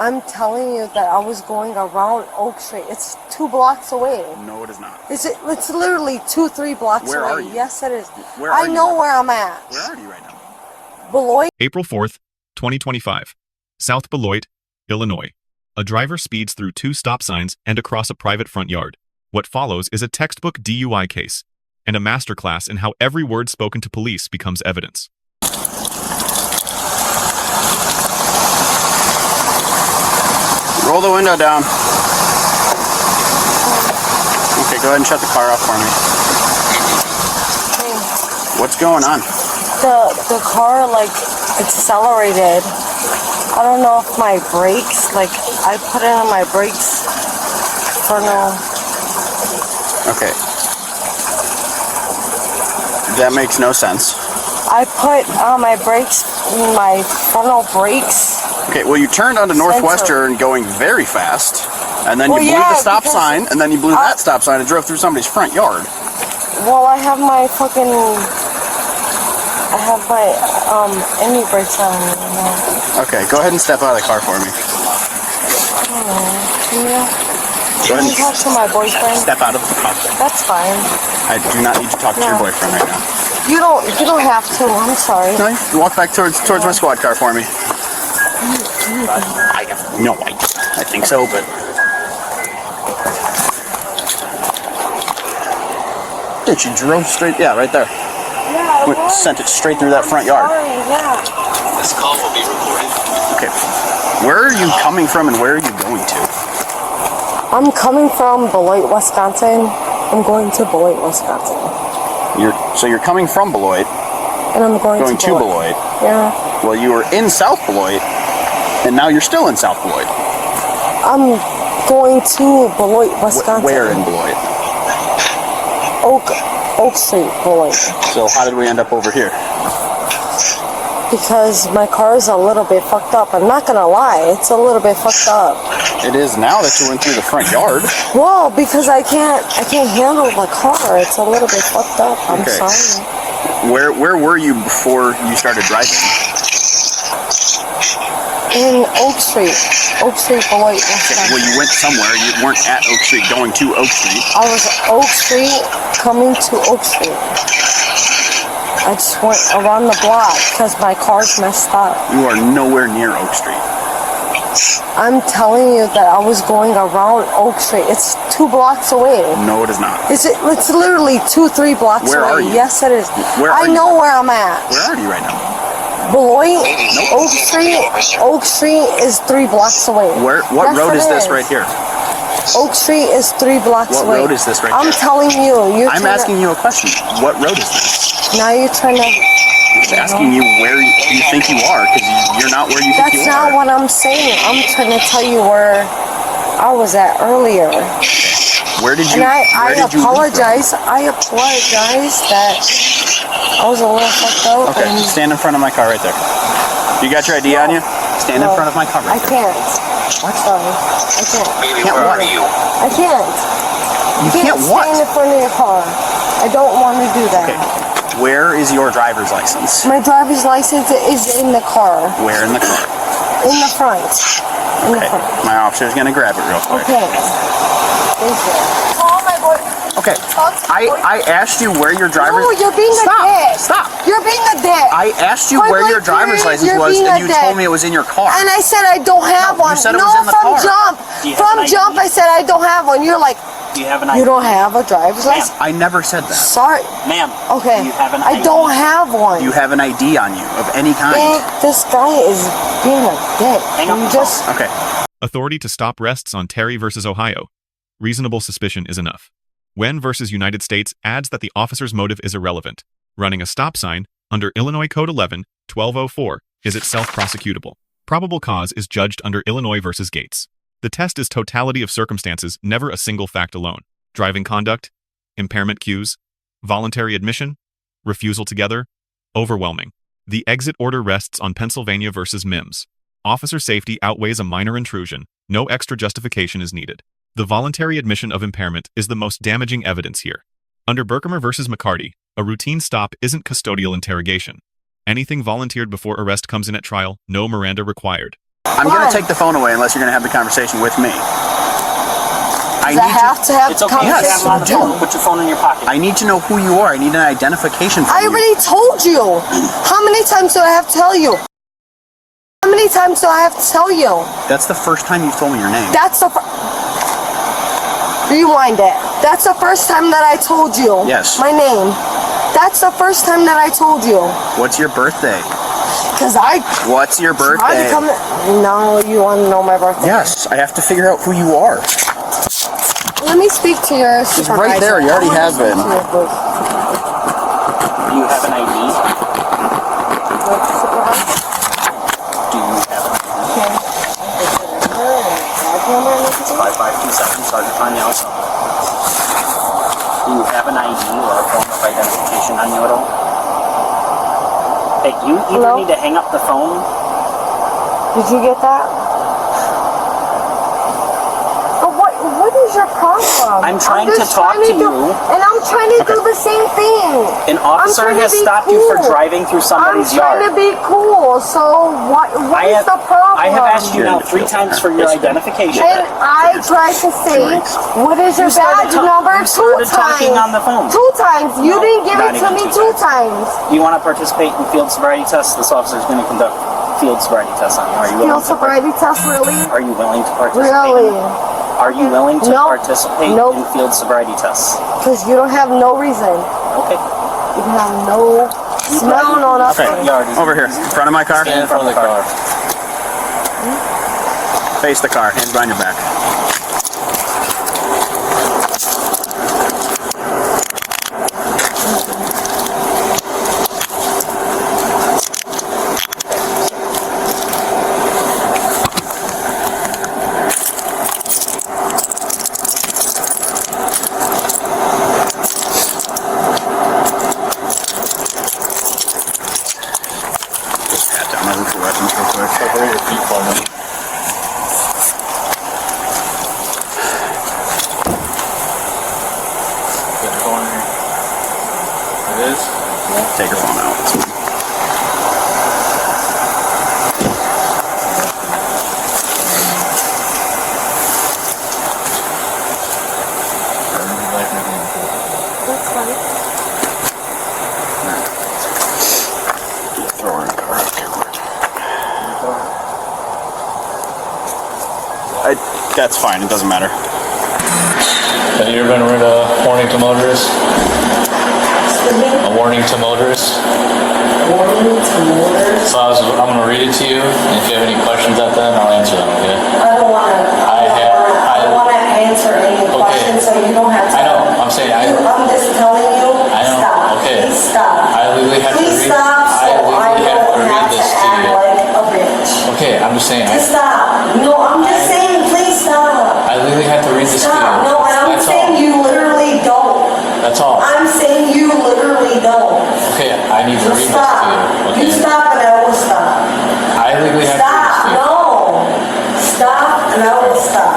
I'm telling you that I was going around Oak Street. It's 2 blocks away. No, it is not. It's literally 2-3 blocks away. Where are you? Yes, it is. Where are I know where I'm at. Where are you right now? Beloit. April 4th, 2025. South Beloit, Illinois. A driver speeds through 2 stop signs and across a private front yard. What follows is a textbook DUI case and a masterclass in how every word spoken to police becomes evidence. Roll the window down. Okay, go ahead and shut the car off for me. What's going on? The car, like, accelerated. I don't know if my brakes, like, I put it on my brakes for no... Okay. That makes no sense. I put on my brakes, my frontal brakes. Okay, well, you turned onto Northwestern going very fast, and then you blew the stop sign, and then you blew that stop sign and drove through somebody's front yard. Well, I have my any brakes on, you know. Okay, go ahead and step out of the car for me. Can you talk to my boyfriend? Step out of the car. That's fine. I do not need to talk to your boyfriend right now. You don't have to. I'm sorry. No, you walk back towards my squad car for me. I think so, but... Dude, she drove straight, right there. Yeah, sent it straight through that front yard. Sorry, yeah. This call will be recorded. Okay. Where are you coming from and where are you going to? I'm coming from Beloit, Wisconsin. I'm going to Beloit, Wisconsin. So you're coming from Beloit. And I'm going to Beloit. Yeah. Well, you were in South Beloit, and now you're still in South Beloit. I'm going to Beloit, Wisconsin. Where in Beloit? Oak Street, Beloit. So how did we end up over here? Because my car is a little bit fucked up. I'm not gonna lie, it's a little bit fucked up. It is now that you went through the front yard. Well, because I can't handle the car. It's a little bit fucked up. I'm sorry. Where were you before you started driving? In Oak Street, Beloit, Wisconsin. Well, you went somewhere. You weren't at Oak Street, going to Oak Street. I was Oak Street, coming to Oak Street. I just went around the block because my car's messed up. You are nowhere near Oak Street. I'm telling you that I was going around Oak Street. It's 2 blocks away. No, it is not. It's literally 2-3 blocks away. Where are you? Yes, it is. I know where I'm at. Where are you right now? Beloit, Oak Street is 3 blocks away. What road is this right here? Oak Street is 3 blocks away. What road is this right here? I'm telling you. I'm asking you a question. What road is this? Now you're trying to... I'm just asking you where you think you are, because you're not where you think you are. That's not what I'm saying. I'm trying to tell you where I was at earlier. Where did you? And I apologize. I apologize that I was a little fucked up. Okay, stand in front of my car right there. You got your ID on you? Stand in front of my car right there. I can't. What? Sorry. I can't. Baby, Can't where what? are you? I can't. You can't what? Stand in front of your car. I don't want to do that. Okay. Where is your driver's license? My driver's license is in the car. Where in the car? In the front. In the front. My officer's gonna grab it real quick. Okay. Thank you. Call my boy. Okay. I asked you where your driver's... No, you're being a dick. Stop. You're being a dick. I asked you where your driver's license was, and you told me it was in your car. And I said I don't have one. You said it was in the car. From jump, I said I don't have one. You're like, Do you have an ID? you don't have a driver's license? I never said that. Sorry. Ma'am. Okay. Do you have an I ID? don't have one. You have an ID on you of any kind. This guy is being a dick. Hang up the just... Okay. Authority to stop rests on Terry versus Ohio. Reasonable suspicion is enough. Wen versus United States adds that the officer's motive is irrelevant. Running a stop sign under Illinois Code 11-1204 is itself prosecutable. Probable cause is judged under Illinois versus Gates. The test is totality of circumstances, never a single fact alone. Driving conduct, impairment cues, voluntary admission, refusal together, overwhelming. The exit order rests on Pennsylvania versus Mims. Officer safety outweighs a minor intrusion. No extra justification is needed. The voluntary admission of impairment is the most damaging evidence here. Under Berkemer versus McCarty, a routine stop isn't custodial interrogation. Anything volunteered before arrest comes in at trial, no Miranda required. I'm going to take the phone away unless you're going to have the conversation with me. I have to have It's okay. conversation. Yes, on the phone. Put your phone in your pocket. I need to know who you are. I need an identification from I you. already told you. How many times do I have to tell you? How many times do I have to tell you? That's the first time you've told me your name. That's the rewind it. That's the first time that I told you. Yes. My name. That's the first time that I told you. What's your birthday? What's your birthday? No, you want to know my birthday? Yes, I have to figure out who you are. Let me speak to your supervisor. It's right there. You already have been. Do you have an ID? Do you have an ID? It's 5527, Sergeant Parnell. Do you have an ID or a form of identification on you at all? Hey, you either need to hang up the phone. Did you get that? But what is your problem? I'm trying to talk to you. And I'm trying to do the same thing. An officer has stopped you for driving through somebody's yard. I'm trying to be cool, so what is the problem? I have asked you now 3 times for your identification. And I tried to say, what is your badge number? 2 started talking times. on the phone. 2 times. You didn't give not it to even me 2 2 times. You want to participate in field sobriety tests? This officer is going to conduct field sobriety tests on you. Are you willing Field sobriety test, really? Are you willing to participate? Really? Are you willing to participate Nope. in field sobriety tests? Because you don't have no reason. Okay. You have no smell, no nothing. Okay, over here, in front of my car. Stand in front of the car. Face the car, hands behind your back. Take your phone out. It's fine. That's fine. Throw her in the car. That's fine. It doesn't matter. Have you ever been read a warning to motorists? A warning to motorists? Warning to motorists? So I'm going to read it to you, and if you have any questions at that, I'll answer them, okay? I don't want to answer any questions, so you don't have to. I know, I'm saying I'm just telling you, I know, stop. okay. Please stop. I legally have to Please read stop, so I don't have to this to act you. like a bitch. Okay, I'm just saying. Just stop. No, I'm just saying, please stop. I legally have to read this to you. Stop. No, and I'm That's saying all. you literally don't. That's all. I'm saying you literally don't. Okay, I need to read this to Stop. you. Okay. You stop and I will stop. I legally have Stop. to read this to you. No. Stop and I will stop.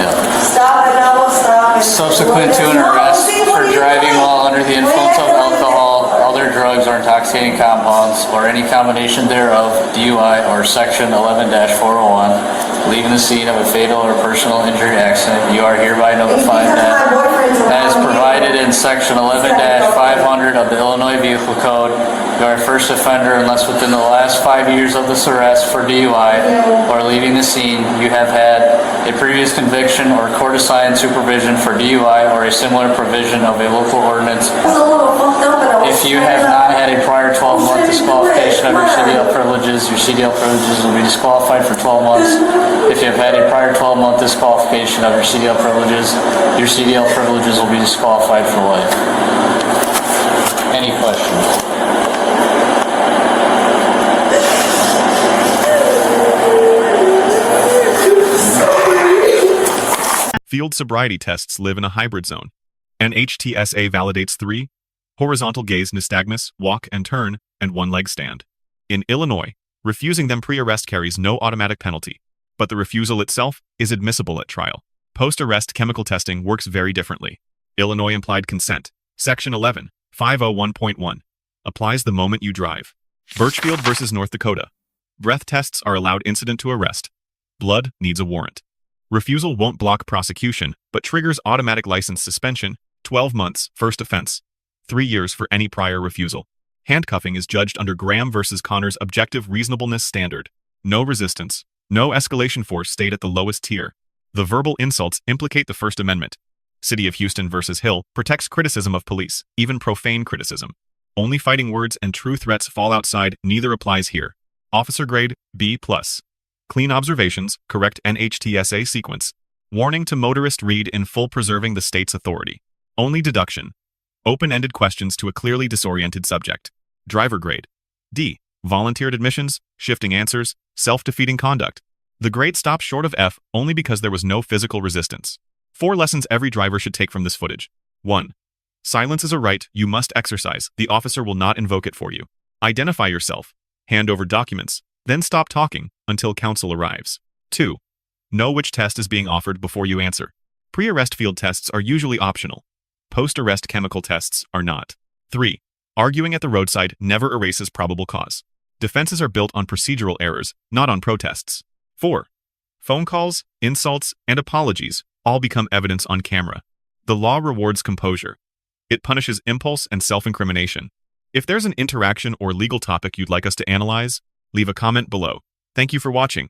Yeah. Stop and I will stop. Subsequent to an arrest for driving while under the influence of alcohol, other drugs or intoxicating compounds, or any combination thereof, DUI or Section 11-401, leaving the scene of a fatal or personal injury accident, you are hereby notified that, as provided in Section 11-500 of the Illinois Vehicle Code, you are a first offender unless within the last 5 years of this arrest for DUI or leaving the scene, you have had a previous conviction or court-assigned supervision for DUI or a similar provision of a local ordinance. If you have not had a prior 12-month disqualification of your CDL privileges will be disqualified for 12 months. If you have had a prior 12-month disqualification of your CDL privileges will be disqualified for life. Any questions? Field sobriety tests live in a hybrid zone. NHTSA validates 3: horizontal gaze nystagmus, walk and turn, and one-leg stand. In Illinois, refusing them pre-arrest carries no automatic penalty, but the refusal itself is admissible at trial. Post-arrest chemical testing works very differently. Illinois implied consent, Section 11, 501.1, applies the moment you drive. Birchfield versus North Dakota. Breath tests are allowed incident to arrest. Blood needs a warrant. Refusal won't block prosecution, but triggers automatic license suspension, 12 months, first offense, 3 years for any prior refusal. Handcuffing is judged under Graham versus Connor's objective reasonableness standard. No resistance. No escalation force stayed at the lowest tier. The verbal insults implicate the First Amendment. City of Houston versus Hill protects criticism of police, even profane criticism. Only fighting words and true threats fall outside, neither applies here. Officer grade, B+. Clean observations, correct NHTSA sequence. Warning to motorist read in full preserving the state's authority. Only deduction. Open-ended questions to a clearly disoriented subject. Driver grade, D. Volunteered admissions, shifting answers, self-defeating conduct. The grade stops short of F only because there was no physical resistance. 4 lessons every driver should take from this footage. 1. Silence is a right you must exercise. The officer will not invoke it for you. Identify yourself. Hand over documents. Then stop talking until counsel arrives. 2. Know which test is being offered before you answer. Pre-arrest field tests are usually optional. Post-arrest chemical tests are not. 3. Arguing at the roadside never erases probable cause. Defenses are built on procedural errors, not on protests. 4. Phone calls, insults, and apologies all become evidence on camera. The law rewards composure. It punishes impulse and self-incrimination. If there's an interaction or legal topic you'd like us to analyze, leave a comment below. Thank you for watching.